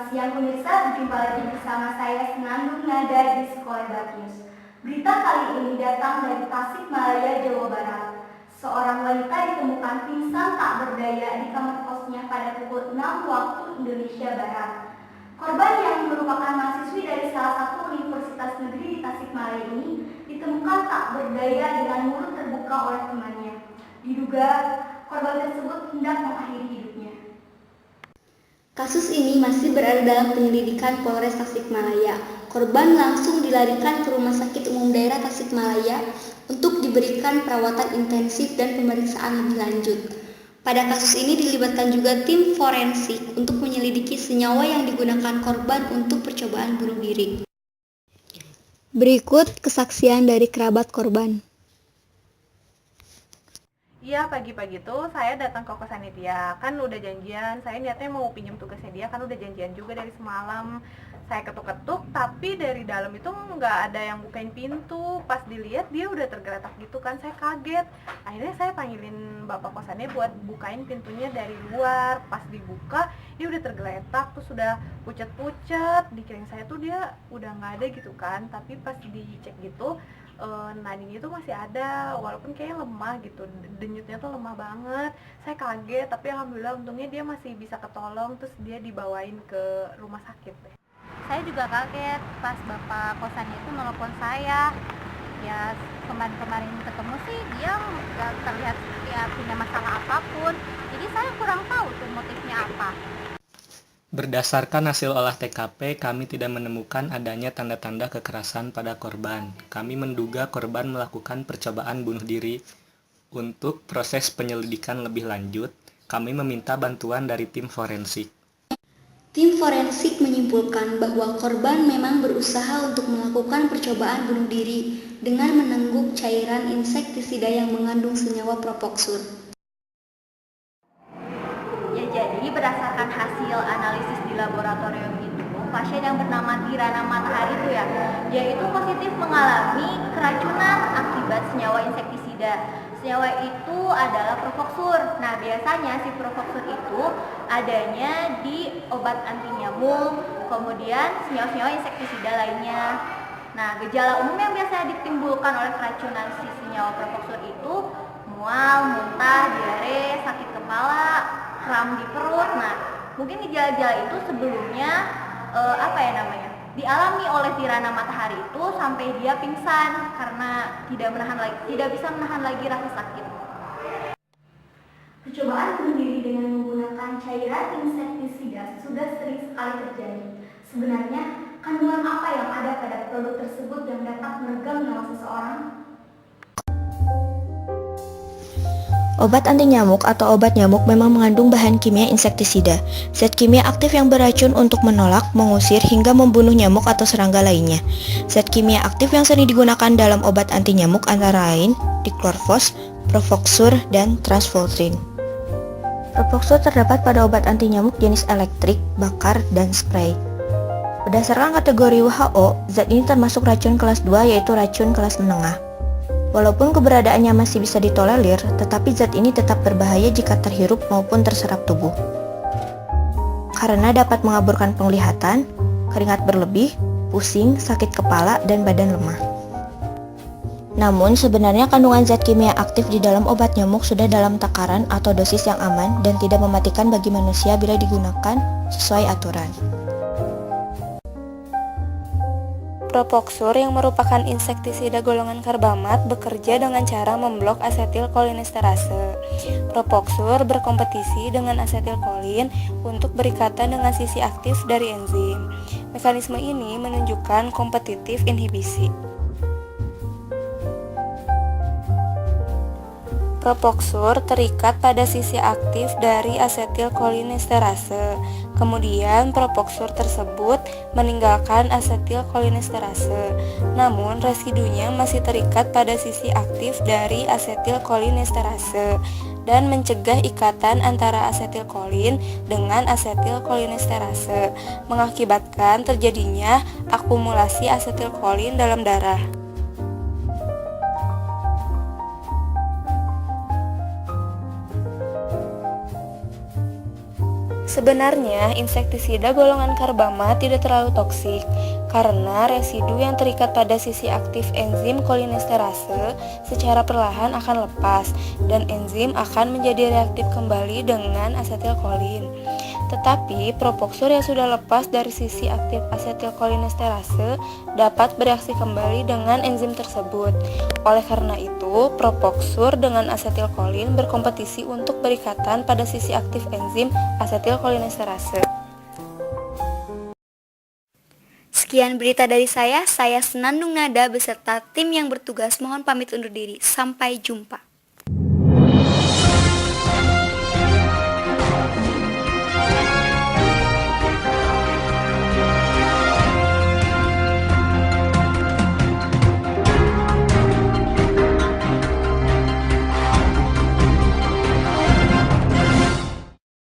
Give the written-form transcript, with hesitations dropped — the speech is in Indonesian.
Selamat siang pemirsa, berjumpa lagi bersama saya Senandung Nada di Sekolah News. Berita kali ini datang dari Tasikmalaya, Jawa Barat. Seorang wanita ditemukan pingsan tak berdaya di kamar kosnya pada pukul 6 waktu Indonesia Barat. Korban yang merupakan mahasiswi dari salah satu universitas negeri di Tasikmalaya ini ditemukan tak berdaya dengan mulut terbuka oleh temannya. Diduga korban tersebut hendak mengakhiri hidupnya. Kasus ini masih berada dalam penyelidikan Polres Tasikmalaya. Korban langsung dilarikan ke Rumah Sakit Umum Daerah Tasikmalaya untuk diberikan perawatan intensif dan pemeriksaan lebih lanjut. Pada kasus ini dilibatkan juga tim forensik untuk menyelidiki senyawa yang digunakan korban untuk percobaan bunuh diri. Berikut kesaksian dari kerabat korban. Iya, pagi-pagi tuh saya datang ke kosannya dia, kan udah janjian, saya niatnya mau pinjam tugasnya dia, kan udah janjian juga dari semalam. Saya ketuk-ketuk, tapi dari dalam itu nggak ada yang bukain pintu. Pas dilihat dia udah tergeletak gitu kan, saya kaget. Akhirnya saya panggilin bapak kosannya buat bukain pintunya dari luar. Pas dibuka, dia udah tergeletak, terus udah pucat-pucat. Dikirain saya tuh dia udah nggak ada gitu kan, tapi pas dicek gitu, nadinya itu masih ada, walaupun kayaknya lemah gitu, denyutnya tuh lemah banget. Saya kaget, tapi alhamdulillah untungnya dia masih bisa ketolong, terus dia dibawain ke rumah sakit deh. Saya juga kaget pas bapak kosannya itu nelpon saya. Ya kemarin-kemarin ketemu sih dia nggak terlihat ya punya masalah apapun, jadi saya kurang tahu tuh motifnya apa. Berdasarkan hasil olah TKP, kami tidak menemukan adanya tanda-tanda kekerasan pada korban. Kami menduga korban melakukan percobaan bunuh diri. Untuk proses penyelidikan lebih lanjut, kami meminta bantuan dari tim forensik. Tim forensik menyimpulkan bahwa korban memang berusaha untuk melakukan percobaan bunuh diri dengan menengguk cairan insektisida yang mengandung senyawa propoxur. Jadi berdasarkan hasil analisis di laboratorium itu, pasien yang bernama Tirana Matahari itu dia itu positif mengalami keracunan akibat senyawa insektisida. Senyawa itu adalah propoxur. Nah, biasanya si propoxur itu adanya di obat anti nyamuk, kemudian senyawa-senyawa insektisida lainnya. Nah, gejala umum yang biasanya ditimbulkan oleh keracunan si senyawa propoxur itu mual, muntah, diare, sakit kepala, kram di perut. Nah, mungkin gejala-gejala itu sebelumnya dialami oleh Tirana Matahari itu sampai dia pingsan karena tidak bisa menahan lagi rasa sakit. Percobaan bunuh diri dengan menggunakan cairan insektisida sudah sering sekali terjadi. Sebenarnya kandungan apa yang ada pada produk tersebut yang dapat meregang nyawa seseorang? Obat anti nyamuk atau obat nyamuk memang mengandung bahan kimia insektisida, zat kimia aktif yang beracun untuk menolak, mengusir, hingga membunuh nyamuk atau serangga lainnya. Zat kimia aktif yang sering digunakan dalam obat anti nyamuk antara lain diklorvos, propoxur, dan transvoltrin. Propoxur terdapat pada obat anti nyamuk jenis elektrik, bakar, dan spray. Berdasarkan kategori WHO, zat ini termasuk racun kelas 2 yaitu racun kelas menengah. Walaupun keberadaannya masih bisa ditolerir, tetapi zat ini tetap berbahaya jika terhirup maupun terserap tubuh. Karena dapat mengaburkan penglihatan, keringat berlebih, pusing, sakit kepala, dan badan lemah. Namun sebenarnya kandungan zat kimia aktif di dalam obat nyamuk sudah dalam takaran atau dosis yang aman dan tidak mematikan bagi manusia bila digunakan sesuai aturan. Propoxur yang merupakan insektisida golongan karbamat bekerja dengan cara memblok asetilkolinesterase. Propoxur berkompetisi dengan asetilkolin untuk berikatan dengan sisi aktif dari enzim. Mekanisme ini menunjukkan kompetitif inhibisi. Propoxur terikat pada sisi aktif dari asetilkolinesterase. Kemudian propoxur tersebut meninggalkan asetilkolinesterase. Namun residunya masih terikat pada sisi aktif dari asetilkolinesterase dan mencegah ikatan antara asetilkolin dengan asetilkolinesterase, mengakibatkan terjadinya akumulasi asetilkolin dalam darah. Sebenarnya, insektisida golongan karbama tidak terlalu toksik karena residu yang terikat pada sisi aktif enzim kolinesterase secara perlahan akan lepas dan enzim akan menjadi reaktif kembali dengan asetilkolin. Tetapi propoxur yang sudah lepas dari sisi aktif asetilkolinesterase dapat bereaksi kembali dengan enzim tersebut. Oleh karena itu, propoxur dengan asetilkolin berkompetisi untuk berikatan pada sisi aktif enzim asetilkolinesterase. Sekian berita dari saya Senandung Nada beserta tim yang bertugas mohon pamit undur diri. Sampai jumpa.